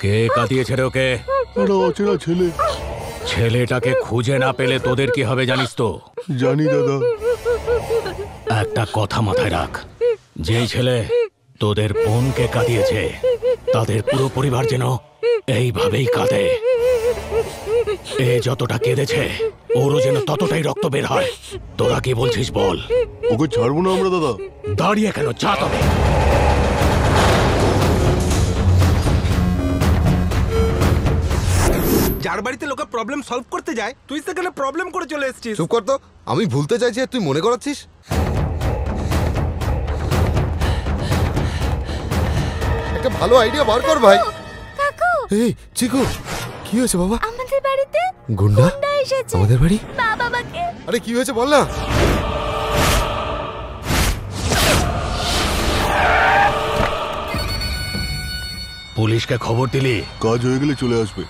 কে কাঁদিয়েছে রে ওকে? অচেনা ছেলে। ছেলেটাকে খুঁজে না পেলে তোদের কি হবে জানিস তো? জানি দাদা। একটা কথা মাথায় রাখ, যেই ছেলে তোদের বোনকে কাঁদিয়েছে তাদের পুরো পরিবার যেন এইভাবেই কাঁদে। এ যতটা কেঁদেছে ওরও যেন ততটাই রক্ত বের হয়। তোরা কি বলছিস বল? ওকে ছাড়বো না আমরা দাদা। দাঁড়িয়ে কেন, চা তবে। যার বাড়িতে লোকে প্রবলেম সলভ করতে যায় তুই সেখানে প্রবলেম করে চলে এসেছিস। চুপ কর তো, আমি ভুলতে চাইছি আর তুই মনে করাচ্ছিস। একটা ভালো আইডিয়া বার কর ভাই। কাকু, এই চিকু, কি হয়েছে বাবা? আমাদের বাড়িতে গুন্ডা এসেছে। আমাদের বাড়ি? বাবাকে। আরে কি হয়েছে বল না। পুলিশকে খবর দিলি? কাজ হয়ে গেলে চলে আসবে।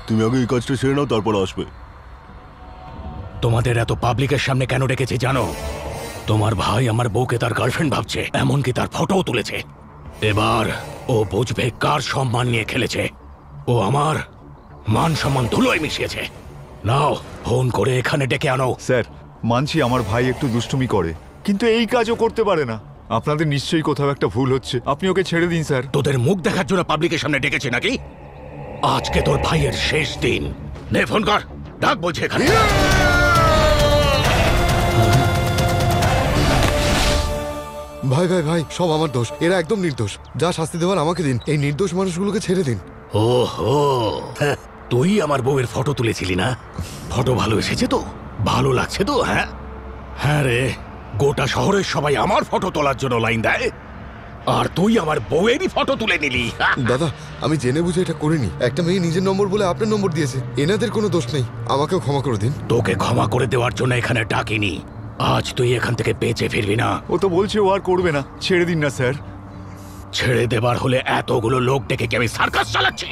তুমি আগে এই কাজটা সেরে নাও, তারপর আসবে। তোমাদের এত পাবলিকের সামনে কেন ডেকেছি জানো? তোমার ভাই আমার বউকে তার গার্লফ্রেন্ড ভাবছে, এমনকি তার ফটোও তুলেছে। এবার ও বুঝবে কার সম্মান নিয়ে খেলেছে। ও আমার মান সম্মান ধুলোয় মিশিয়েছে। নাও ফোন করে এখানে ডেকে আনো। স্যার, মানছি আমার ভাই একটু দুষ্টুমি করে, কিন্তু এই কাজও করতে পারে না। আপনাদের নিশ্চয়ই কোথাও একটা ভুল হচ্ছে, আপনি ওকে ছেড়ে দিন স্যার। তোদের মুখ দেখার জন্য পাবলিকের সামনে ডেকেছে নাকি? আজকে তোর ভাইয়ের শেষ দিন। নে ফোন কর, ডাক বলছে এখানে। ভাই ভাই ভাই, সব আমার দোষ। এরা একদম নির্দোষ। যা শাস্তি দেওয়ার আমাকে দিন। এই নির্দোষ মানুষগুলোকে ছেড়ে দিন। ওহো, তুই আমার বউয়ের ফটো তুলেছিলি না? ফটো ভালো এসেছে তো? ভালো লাগছে তো? হ্যাঁ হ্যাঁ রে, গোটা শহরের সবাই আমার ফটো তোলার জন্য লাইন দেয়, আর তুই আমার বউয়েরই ফটো তুলে নিলি। দাদা, আমি জেনে বুঝে এটা করিনি। একটা মেয়ে নিজের নম্বর বলে আপনার নম্বর দিয়েছে। এনাদের কোনো দোষ নেই, আমাকেও ক্ষমা করে দিন। তোকে ক্ষমা করে দেওয়ার জন্য এখানে ডাকিনি। আজ তুই এখান থেকে বেঁচে ফিরবি না। ও তো বলছে ও আর করবে না, ছেড়ে দিন না স্যার। ছেড়ে দেবার হলে এতগুলো লোক ডেকে কি আমি সার্কাস চালাচ্ছি?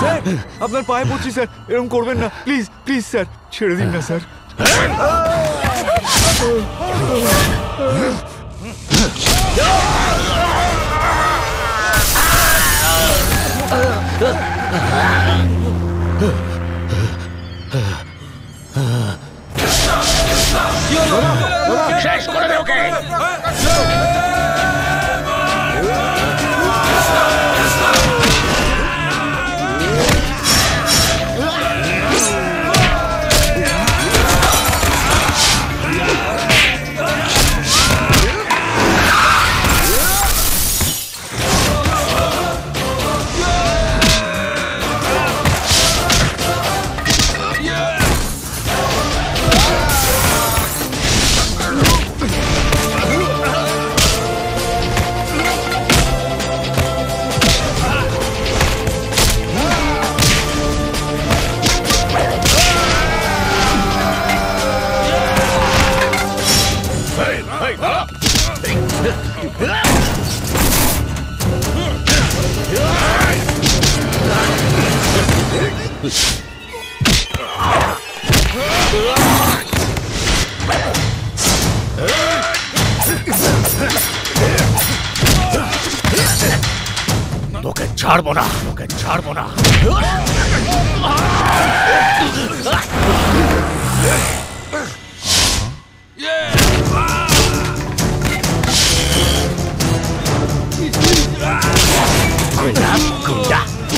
স্যার, আপনার পায়ে পড়ছি স্যার, এরকম করবেন না প্লিজ প্লিজ স্যার, ছেড়ে দিন না স্যার। শেষ করে দে ওকে। তোকে ছাড়বো না, তোকে ছাড়বো না।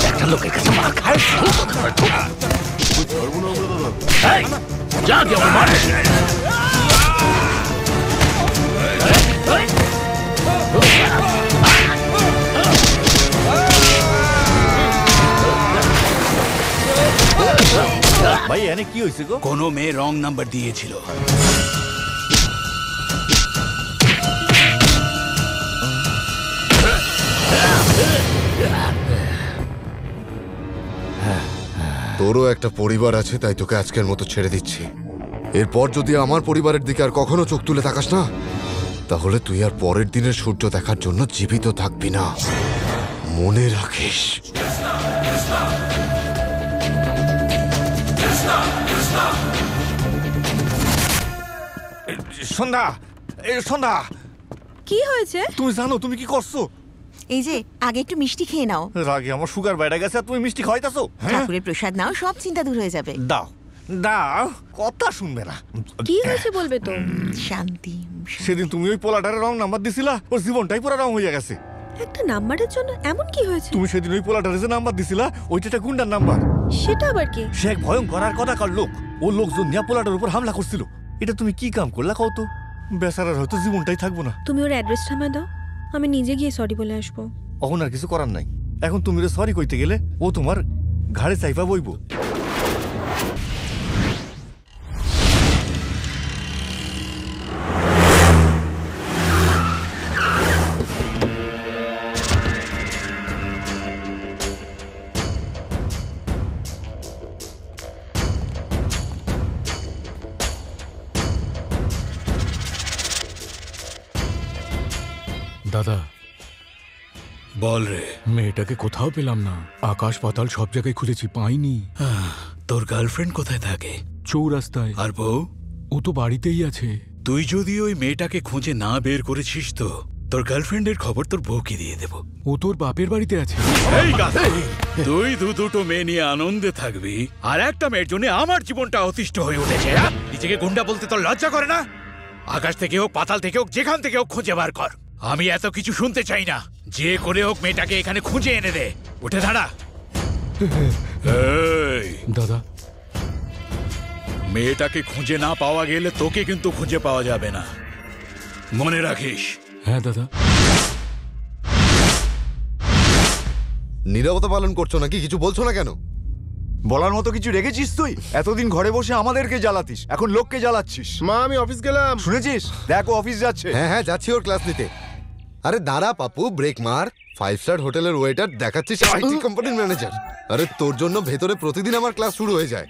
একটা লোকের কাছে মার খায়, ছাড়বো না আমরা দাদা। যা গিয়ে আমার মার। ভাই এনে কি হয়েছে গো? কোনো মেয়ে রং নাম্বার দিয়েছিল। তোরও একটা পরিবার আছে, তাই তোকে আজকের মতো ছেড়ে দিচ্ছি। এরপর যদি আমার পরিবারের দিকে আর কখনো চোখ তুলে তাকাস না, তাহলে তুই আর পরের দিনের সূর্য দেখার জন্য জীবিত থাকবি না। মনে রাখিস। সন্ধ্যা, সন্ধ্যা, কি হয়েছে? তুমি জানো তুমি কি করছো? এই যে আগে একটু মিষ্টি খেয়ে নাও। রাগে আমার সুগার বেড়ে গেছে আর তুমি মিষ্টি খাওয়াইতাছো? ঠাকুরের প্রসাদ নাও, সব চিন্তা দূর হয়ে যাবে। দাও দাও, কথা শুনবে না। কি হয়েছে বলবে তো? শান্তি। সেদিন তুমি ওই পোলাটারে রং নাম্বার দিছিলা, ওর জীবনটাই পুরো রং হয়ে গেছে। একটা নাম্বারের জন্য এমন কি হয়েছে? তুমি সেদিন ওই পোলাটারে যে নাম্বার দিছিলা ওইটা একটা গুন্ডার নাম্বার। সেটা আবার কি? সে এক ভয়ঙ্কর আর কথাকার লোক। ও লোকজন নিয়ে পোলাটার উপর হামলা করছিল। এটা তুমি কি কাম করলা কত? বেচারার হয়তো জীবনটাই থাকবো না। তুমি ওর অ্যাড্রেসটা আমায় দাও, আমি নিজে গিয়ে সরি বলে আসবো। এখন আর কিছু করার নাই। এখন তুমি সরি কইতে গেলে ও তোমার ঘাড়ে চাইপা বইব। দাদা বল রে, মেয়েটাকে কোথাও পেলাম না। আকাশ পাতাল সব জায়গায় খুঁজেছি, পাইনি। তোর গার্লফ্রেন্ড কোথায় থাকে? চৌরাস্তায়। আর বউ? ও তো বাড়িতেই আছে। তুই যদি ওই মেয়েটাকে খুঁজে না বের করেছিস তো তোর গার্লফ্রেন্ডের খবর তোর বউকে দিয়ে দেব। ও তোর বাপের বাড়িতে আছে। এই গাধা, তুই দুটো মেয়ে নিয়ে আনন্দে থাকবি আর একটা মেয়ের জন্য আমার জীবনটা অতিষ্ঠ হয়ে উঠেছে। নিজেকে গুন্ডা বলতে তোর লজ্জা করে না? আকাশ থেকে হোক, পাতাল থেকে হোক, যেখান থেকে হোক খুঁজে বার কর। আমি এত কিছু শুনতে চাই না। যে করে হোক মেয়েটাকে এখানে খুঁজে এনে দে। উঠে দাঁড়া। এই দাদা, মেয়েটাকে খুঁজে না পাওয়া গেলে তোকে কিন্তু খুঁজে পাওয়া যাবে না, মনে রাখিস। হ্যাঁ দাদা। নীরবতা পালন করছো নাকি? কিছু বলছো না কেন? বলার মতো কিছু রেখেছিস তুই? এতদিন ঘরে বসে আমাদেরকে জ্বালাতিস, এখন লোককে জ্বালাচ্ছিস। মা আমি অফিস গেলাম। শুনেছিস? দেখো অফিস যাচ্ছে। হ্যাঁ হ্যাঁ, যাচ্ছি ওর ক্লাস নিতে। আরে দাঁড়া পাপু, ব্রেক মার। 5 স্টার হোটেলের ওয়েটার দেখাচ্ছিস আইটি কোম্পানির ম্যানেজার। আরে তোর জন্য ভেতরে প্রতিদিন আমার ক্লাস শুরু হয়ে যায়।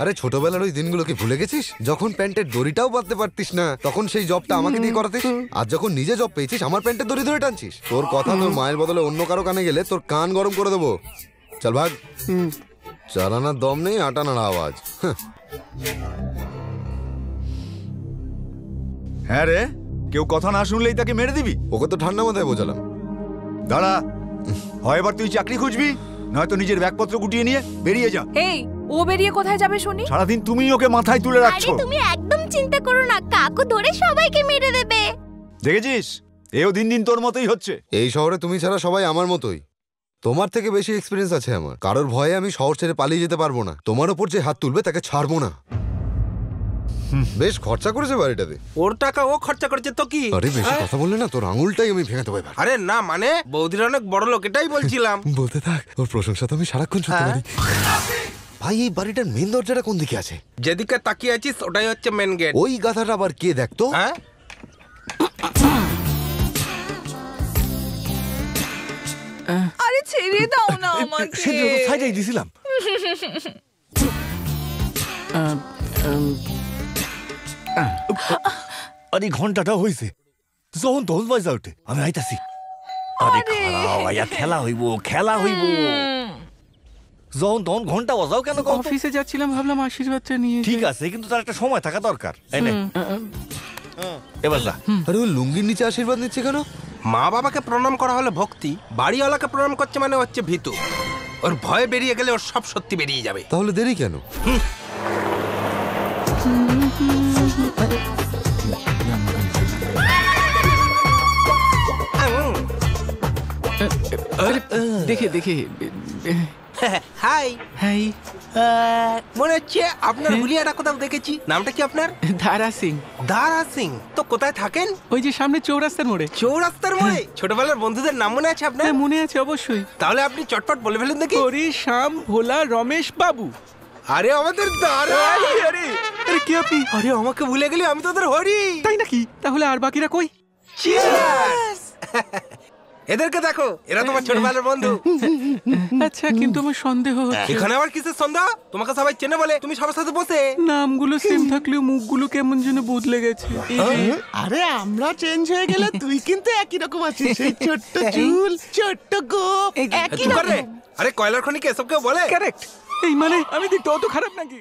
আরে ছোটবেলার ওই দিনগুলোকে ভুলে গেছিস? যখন প্যান্টের দড়িটাও বাঁধতে পারতিস না, তখন সেই জবটা আমাকে দিয়ে করাতিস। আর যখন নিজে জব পেয়েছিস আমার প্যান্টের দড়ি ধরে টানছিস। তোর কথা তোর মায়ের বদলে অন্য কারো কানে গেলে তোর কান গরম করে দেবো। চল ভাগ। চালানার দম নেই, আটানার আওয়াজ। হ্যাঁ রে, কেউ কথা না শুনলেই তাকে মেরে দিবি? ওকে তো ঠান্ডা মাথায় বোঝালাম। দাঁড়া, হয় এবার তুই চাকরি খুঁজবি, নয়তো নিজের ব্যাগপত্র গুটিয়ে নিয়ে বেরিয়ে যা। এই, ও বেরিয়ে কোথায় যাবে শুনি? সারাদিন তুমি ওকে মাথায় তুলে রাখছো। আরে তুমি একদম চিন্তা করো না, কাকু ধরে সবাইকে মেরে দেবে। দেখেছিস, এও দিন দিন তোর মতোই হচ্ছে। এই শহরে তুমি ছাড়া সবাই আমার মতোই। তোমার থেকে বেশি এক্সপিরিয়েন্স আছে আমার। কারোর ভয়ে আমি শহর ছেড়ে পালিয়ে যেতে পারবো না। তোমার ওপর যে হাত তুলবে তাকে ছাড়বো না। বেশ খরচা করেছে বাড়িটাতে। ওর টাকা ও খরচা করেছে তো কি? আরে বেশি কথা বললে না তোর আঙুলটাই আমি ভেঙে দেবো এবার। আরে না মানে বৌদির অনেক বড় লোক, এটাই বলছিলাম। বলতে থাক, ওর প্রশংসা তো আমি সারাক্ষণ শুনতে পারি। ভাই এই বাড়িটার মেন দরজাটা কোন দিকে আছে? যেদিকে তাকিয়ে আছিস ওটাই হচ্ছে মেন গেট। ওই গাধাটা আবার কে দেখতো? হ্যাঁ আরে ছেড়ে দাও না আমাকে। সেদিন তো সাইডাই দিছিলাম। আরে ঘন্টাটা হইছে, যখন তখন পয়সা উঠে। আমি আইতাছি। আরে খারাপ ভাইয়া, খেলা হইব খেলা হইব। যখন তখন ঘন্টা বাজাও কেন? অফিসে যাচ্ছিলাম, ভাবলাম আশীর্বাদটা নিয়ে। ঠিক আছে, কিন্তু তার একটা সময় থাকা দরকার। এবার যা। আরে ও লুঙ্গির নিচে আশীর্বাদ নিচ্ছে কেন? মা বাবাকে প্রণাম করা হলে ভক্তি, বাড়িওয়ালাকে প্রণাম করছে মানে হচ্ছে ভীতু। ওর ভয় বেরিয়ে গেলে ওর সব সত্যি বেরিয়ে যাবে। তাহলে দেরি কেন? দেখে দেখে। High high. মনে হচ্ছে আপনার হুলিয়াটা কোথাও দেখেছি। নামটা কি আপনার? ধারা সিং। দারা সিং। তো কোথায় থাকেন? ওই যে সামনে চৌরাস্তার মোড়ে। চৌরাস্তার মোড়ে? ছোটবেলার বন্ধুদের নাম মনে আছে আপনার? মনে আছে অবশ্যই। তাহলে আপনি চটপট বলে ফেলেন দেখি। হরি, শ্যাম, ভোলা, রমেশ বাবু। আরে আমাদের দারা। আরে কি আপনি? আরে আমাকে ভুলে গেলি, আমি তোদের হরি। তাই নাকি? তাহলে আর বাকিরা কই? চিয়ার্স। এদেরকে দেখো, এরা তোমার ছোটবেলার বন্ধু। আচ্ছা, কিন্তু আমার সন্দেহ হচ্ছে। এখানে আবার কিসের সন্দেহ? তোমাকে সবাই চেনে বলে তুমি সবার সাথে বসে। নামগুলো সেম থাকলেও মুখগুলো কেমন যেন বদলে গেছে। আরে আমরা চেঞ্জ হয়ে গেলে তুই কিন্তু একই রকম আছিস। সেই ছোট্ট চুল, ছোট্ট গোপ, একই রকম। আরে কয়লার খনিকে এসব কেউ বলে? কারেক্ট। এই মানে আমি দেখতে অত খারাপ নাকি?